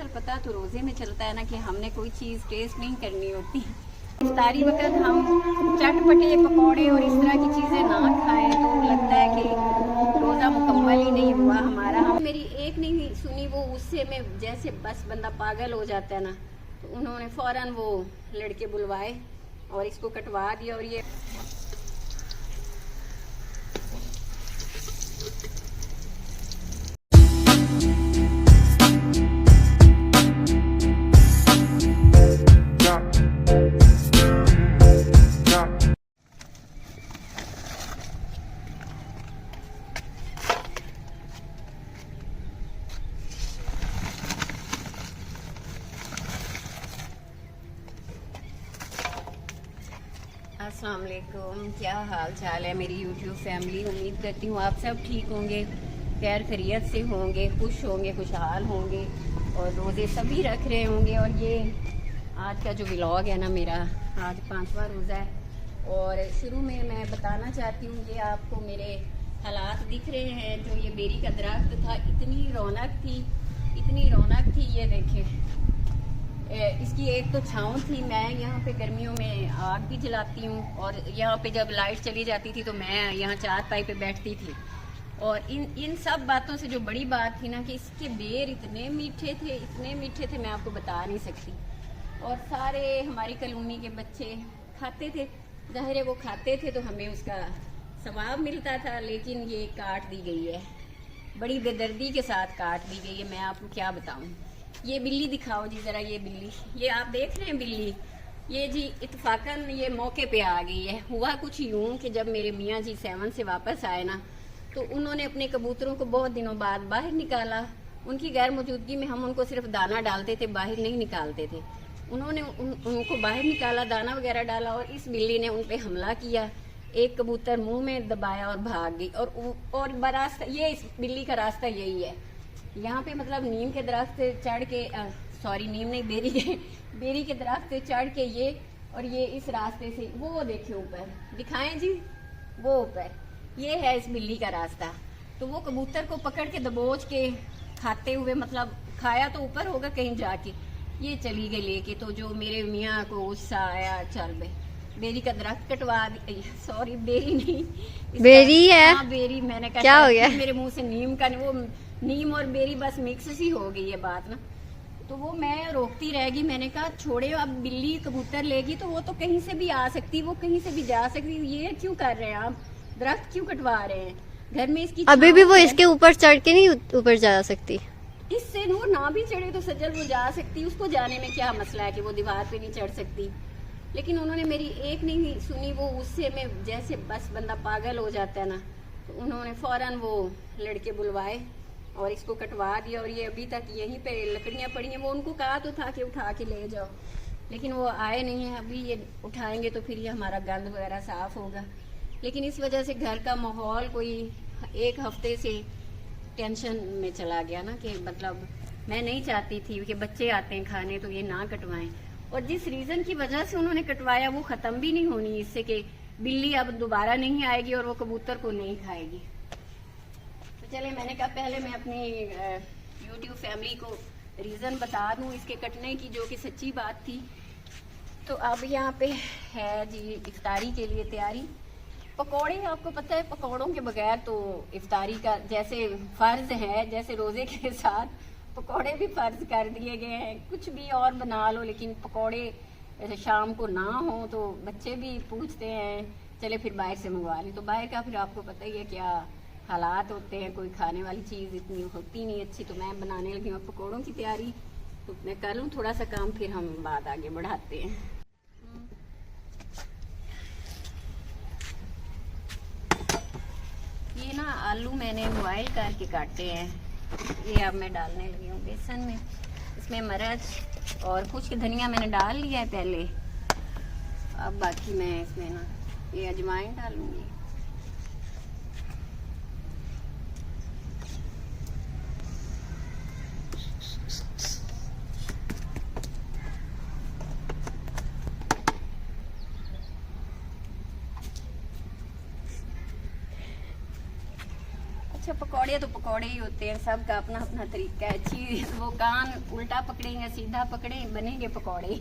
दरअसल पता तो रोज़े में चलता है ना कि हमने कोई चीज़ टेस्ट नहीं करनी होती। इफ्तारी वक्त हम चटपटे पकौड़े और इस तरह की चीज़ें ना खाएं तो लगता है कि रोज़ा मुकम्मल ही नहीं हुआ हमारा। हम मेरी एक नहीं सुनी, वो उससे में जैसे बस बंदा पागल हो जाता है ना, तो उन्होंने फ़ौरन वो लड़के बुलवाए और इसको कटवा दिया। और ये अस्सलाम वालेकुम, क्या हाल चाल है मेरी यूट्यूब फैमिली। उम्मीद करती हूँ आप सब ठीक होंगे, खैर खैरियत से होंगे, खुश होंगे, खुशहाल होंगे और रोज़े सभी रख रहे होंगे। और ये आज का जो व्लॉग है ना मेरा, आज 5वां रोज़ा है। और शुरू में मैं बताना चाहती हूँ, ये आपको मेरे हालात दिख रहे हैं। जो ये बेरी का दरख्त था, इतनी रौनक थी, ये देखें। इसकी एक तो छाँव थी। मैं यहाँ पे गर्मियों में आग भी जलाती हूँ और यहाँ पे जब लाइट चली जाती थी तो मैं यहाँ चारपाई पे बैठती थी। और इन सब बातों से जो बड़ी बात थी ना कि इसके बेर इतने मीठे थे, मैं आपको बता नहीं सकती। और सारे हमारी कॉलोनी के बच्चे खाते थे, ज़ाहिर है वो खाते थे तो हमें उसका सवाब मिलता था। लेकिन ये काट दी गई है, बड़ी बेदर्दी के साथ काट दी गई है। मैं आपको क्या बताऊँ। ये बिल्ली दिखाओ जी ज़रा, ये बिल्ली, ये आप देख रहे हैं बिल्ली, ये जी इत्तफाकन ये मौके पे आ गई है। हुआ कुछ यूँ कि जब मेरे मियाँ जी 7 से वापस आए ना, तो उन्होंने अपने कबूतरों को बहुत दिनों बाद बाहर निकाला। उनकी गैर मौजूदगी में हम उनको सिर्फ दाना डालते थे, बाहर नहीं निकालते थे। उन्होंने उनको बाहर निकाला, दाना वगैरह डाला और इस बिल्ली ने उन पर हमला किया। एक कबूतर मुँह में दबाया और भाग गई। और रास्ता, ये इस बिल्ली का रास्ता यही है। यहाँ पे मतलब नीम के दरख्त से चढ़ के, सॉरी नीम नहीं, बेरी के दरख्त से चढ़ के ये, और ये इस रास्ते से वो देखिए ऊपर, दिखाएं जी वो ऊपर, ये है इस बिल्ली का रास्ता। तो वो कबूतर को पकड़ के दबोच के खाते हुए, मतलब खाया तो ऊपर होगा कहीं जाके, ये चली गई लेके। तो जो मेरे मियाँ को गुस्सा आया, चल भाई बेरी का दरख्त कटवा दी, सॉरी बेरी नहीं, बेरी है। हाँ बेरी, मैंने कहा क्या हो गया मेरे मुंह से नीम का, वो नीम और बेरी बस मिक्स सी हो गई है बात ना। तो वो मैं रोकती रहेगी, मैंने कहा छोड़े, अब बिल्ली कबूतर लेगी तो वो तो कहीं से भी आ सकती, वो कहीं से भी जा सकती, ये क्यों कर रहे हैं आप, दरख्त क्यों कटवा रहे हैं घर में इसकी। अभी भी वो इसके ऊपर चढ़ के नहीं ऊपर जा सकती, इससे वो ना भी चढ़े तो सज्जल वो जा सकती, उसको जाने में क्या मसला है कि वो दीवार पे नहीं चढ़ सकती। लेकिन उन्होंने मेरी एक नहीं सुनी, वो उससे में जैसे बस बंदा पागल हो जाता है ना, तो उन्होंने फ़ौरन वो लड़के बुलवाए और इसको कटवा दिया। और ये अभी तक यहीं पे लकड़ियाँ पड़ी हैं। वो उनको कहा तो था कि उठा के ले जाओ, लेकिन वो आए नहीं हैं। अभी ये उठाएंगे तो फिर ये हमारा गंद वगैरह साफ़ होगा। लेकिन इस वजह से घर का माहौल कोई 1 हफ्ते से टेंशन में चला गया ना, कि मतलब मैं नहीं चाहती थी कि बच्चे आते हैं खाने तो ये ना कटवाएं। और जिस रीज़न की वजह से उन्होंने कटवाया वो ख़त्म भी नहीं होनी, इससे कि बिल्ली अब दोबारा नहीं आएगी और वो कबूतर को नहीं खाएगी। तो चले, मैंने कहा पहले मैं अपनी यूट्यूब फैमिली को रीज़न बता दूं इसके कटने की, जो कि सच्ची बात थी। तो अब यहाँ पे है जी इफ्तारी के लिए तैयारी। पकौड़े, आपको पता है पकौड़ों के बगैर तो इफ्तारी का जैसे फ़र्ज़ है, जैसे रोज़े के साथ पकौड़े भी फ़र्ज़ कर दिए गए हैं। कुछ भी और बना लो लेकिन पकौड़े शाम को ना हो तो बच्चे भी पूछते हैं चले फिर बाहर से मंगवा लें। तो बाहर का फिर आपको पता ही है क्या हालात होते हैं, कोई खाने वाली चीज़ इतनी होती नहीं अच्छी। तो मैं बनाने लगी हूँ पकौड़ों की तैयारी। तो मैं कर लूँ थोड़ा सा काम, फिर हम बात आगे बढ़ाते हैं। ये ना आलू मैंने बॉयल करके काटे हैं, ये अब मैं डालने लगी हूँ बेसन में। इसमें मिर्च और कुछ धनिया मैंने डाल लिया है पहले। अब बाकी मैं इसमें ना ये अजवाइन डालूंगी। अच्छा पकौड़े तो पकौड़े ही होते हैं, सबका अपना अपना तरीका है। चीज वो कान उल्टा पकड़ेंगे सीधा पकड़े बनेंगे पकौड़े।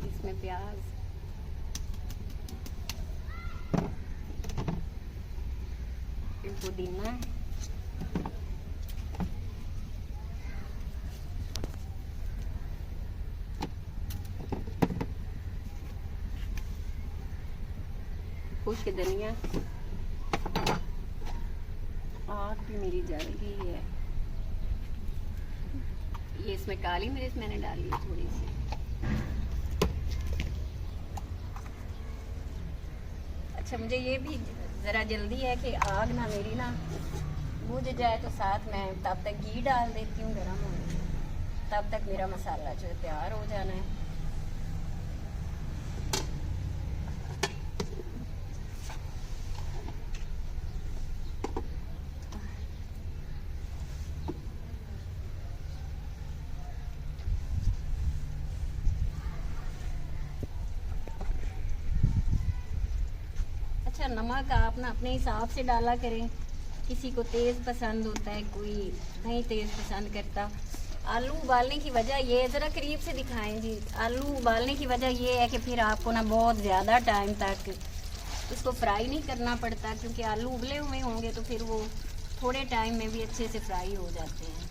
इसमें प्याज, फिर पुदीना, खुश्क धनिया। आग भी मेरी जल गई है। ये इसमें काली मिर्च मैंने डाली है थोड़ी सी। अच्छा मुझे ये भी ज़रा जल्दी है कि आग ना मेरी ना बुझ जाए, तो साथ में तब तक घी डाल देती हूँ गर्म होने, तब तक मेरा मसाला जो है तैयार हो जाना है। अच्छा नमक आप ना अपने हिसाब से डाला करें, किसी को तेज़ पसंद होता है, कोई नहीं तेज़ पसंद करता। आलू उबालने की वजह ये, ज़रा करीब से दिखाएं जी। आलू उबालने की वजह ये है कि फिर आपको ना बहुत ज़्यादा टाइम तक इसको फ्राई नहीं करना पड़ता, क्योंकि आलू उबले हुए होंगे तो फिर वो थोड़े टाइम में भी अच्छे से फ्राई हो जाते हैं।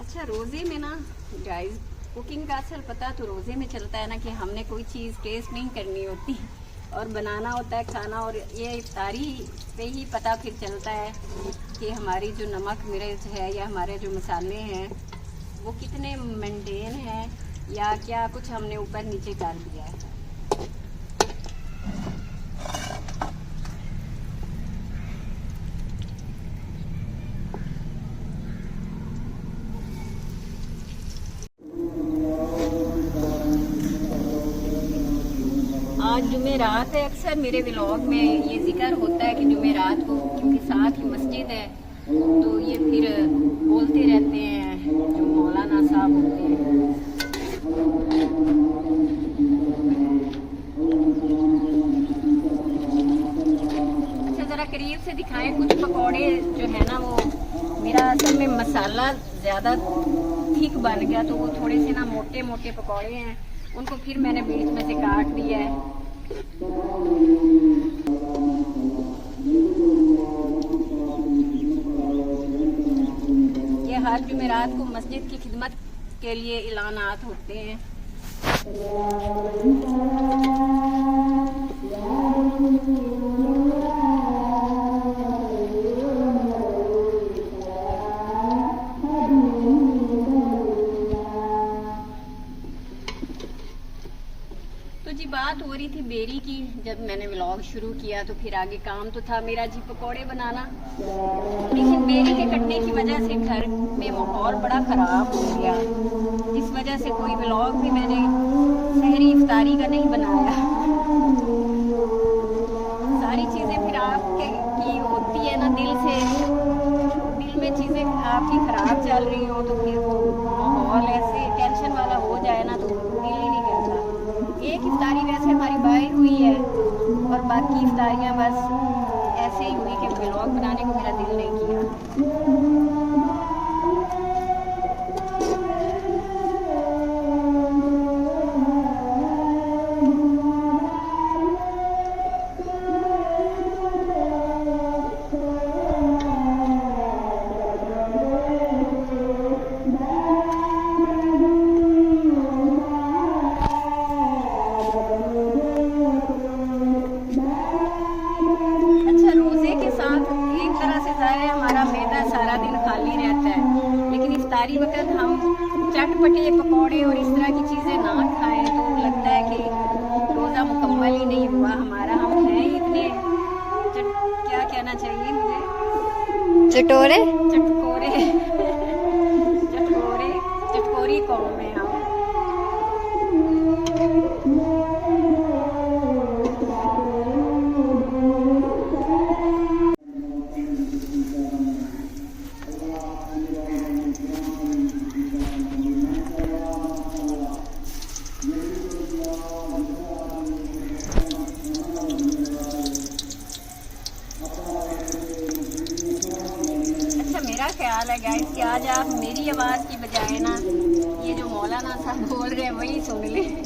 अच्छा रोज़े में ना गाइस, कुकिंग का असल पता तो रोज़े में चलता है ना कि हमने कोई चीज़ टेस्ट नहीं करनी होती और बनाना होता है खाना, और ये इफ्तारी पे ही पता फिर चलता है कि हमारी जो नमक मिर्च है या हमारे जो मसाले हैं वो कितने मेंटेन हैं, या क्या कुछ हमने ऊपर नीचे कर दिया है। आज जुमेरात है, अक्सर मेरे व्लॉग में ये जिक्र होता है कि जुमेरात को क्योंकि साथ ही मस्जिद है तो ये फिर बोलते रहते हैं जो मौलाना साहब होते हैं। अच्छा ज़रा करीब से दिखाएं, कुछ पकौड़े जो है ना वो मेरा असल में मसाला ज़्यादा ठीक बन गया तो वो थोड़े से ना मोटे मोटे पकौड़े हैं, उनको फिर मैंने बीच में से काट दिया है। ये हर जुमेरात को मस्जिद की खिदमत के लिए ऐलानात होते हैं। बात हो रही थी बेरी की। जब मैंने व्लॉग शुरू किया तो फिर आगे काम तो था मेरा जी पकौड़े बनाना, लेकिन बेरी के कटने की वजह से घर में माहौल बड़ा ख़राब हो गया, इस वजह से कोई व्लॉग भी मैंने सहरी इफ्तारी का नहीं बनाया। सारी चीज़ें फिर आपके की होती है ना, दिल में चीज़ें आपकी ख़राब चल रही हो तो फिर वो माहौल ऐसे टेंशन वाला हो जाए ना तो दिल ही नहीं करता। एक इफ्तारी वैसे हमारी बाहर हुई है और बाकी इफ्तारियाँ बस ऐसे ही हुई कि व्लॉग बनाने को मेरा दिल नहीं किया। अच्छा, रोज़े के साथ एक तरह से ज़ाहिर है हमारा मैदा सारा दिन खाली रहता है, लेकिन इफ्तारी वक्त हम चटपटे पकौड़े और इस तरह की चीज़ें ना खाएं तो लगता है कि रोज़ा मुकम्मल ही नहीं हुआ हमारा। हम हैं ही इतने क्या कहना चाहिए मुझे, चटोरे। चटकोरे चटकोरे चटकोरी कौम है हम। मेरा ख्याल है गाइस कि आज आप मेरी आवाज़ की बजाय ना ये जो मौलाना साहब बोल रहे हैं वही सुन लें,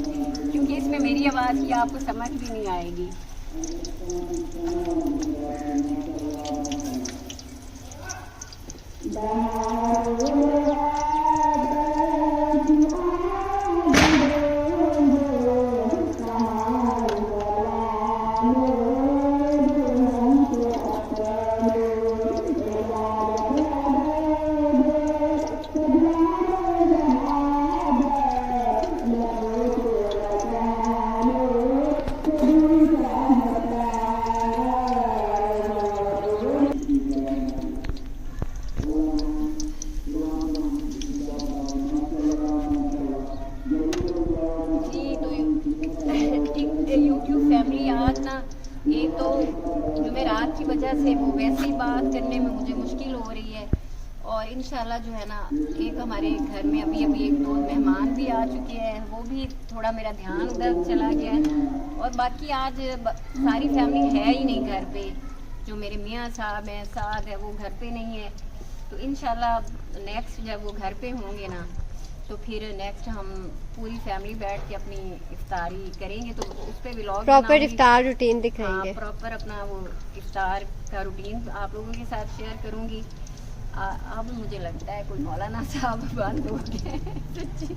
क्योंकि इसमें मेरी आवाज़ की आपको समझ भी नहीं आएगी। यूट्यूब फैमिली आज ना एक तो जुमेरात की वजह से वो वैसे ही बात करने में मुझे मुश्किल हो रही है, और इंशाल्लाह जो है ना एक हमारे घर में अभी एक दो मेहमान भी आ चुके हैं, वो भी थोड़ा मेरा ध्यान उधर चला गया है। और बाकी आज सारी फैमिली है ही नहीं घर पे, जो मेरे मियाँ साहब हैं साद है वो घर पे नहीं है। तो इंशाल्लाह नेक्स्ट जब वो घर पे होंगे ना तो फिर नेक्स्ट हम पूरी फैमिली बैठ के अपनी इफ्तारी करेंगे, तो उस पर व्लॉग प्रॉपर इफ्तार रूटीन दिखाएंगे। प्रॉपर अपना वो इफ्तार का रूटीन आप लोगों के साथ शेयर करूँगी। अब मुझे लगता है कोई मौलाना साहब बंद हो गए सच्ची,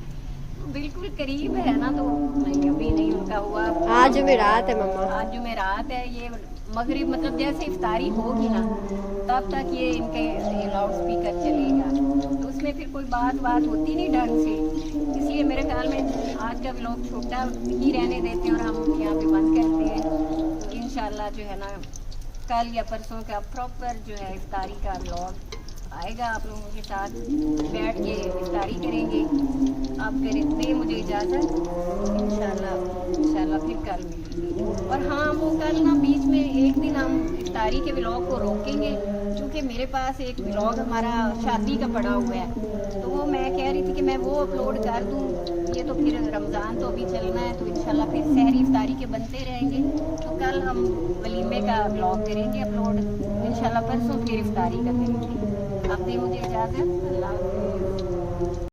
बिल्कुल करीब है ना, तो नहीं अभी नहीं उनका हुआ। आज जुमेरात है मम्मा, आज जुमेरात है, ये मगरिब मतलब जैसे इफ्तारी होगी ना तब तक ये इनके लाउड स्पीकर चलेगा, तो उसमें फिर कोई बात होती नहीं ढंग से, इसलिए मेरे ख्याल में आज का व्लॉग छोटा ही रहने देते हैं और हम यहाँ पे बंद करते हैं। तो इंशाल्लाह जो है ना कल या परसों का प्रॉपर जो है इफ्तारी का व्लॉग आएगा, आप लोगों के साथ बैठ के इफ्तारी करेंगे। आप करें मुझे इजाज़त, इंशाल्लाह फिर कल मिलेंगे। और हाँ, वो कल ना बीच में एक दिन हम इफ्तारी के व्लॉग को रोकेंगे, क्योंकि मेरे पास एक व्लॉग हमारा शादी का पड़ा हुआ है, तो वो मैं कह रही थी कि मैं वो अपलोड कर दूँ। ये तो फिर रमज़ान तो अभी चलना है, तो इंशाल्लाह फिर सहरी इफ्तारी के बनते रहेंगे, तो कल हम वलीमे का व्लॉग करेंगे अपलोड, इंशाल्लाह परसों फिर इफ्तारी का करेंगे। आप दें मुझे इजाज़त, अल्लाह हाफ़िज़।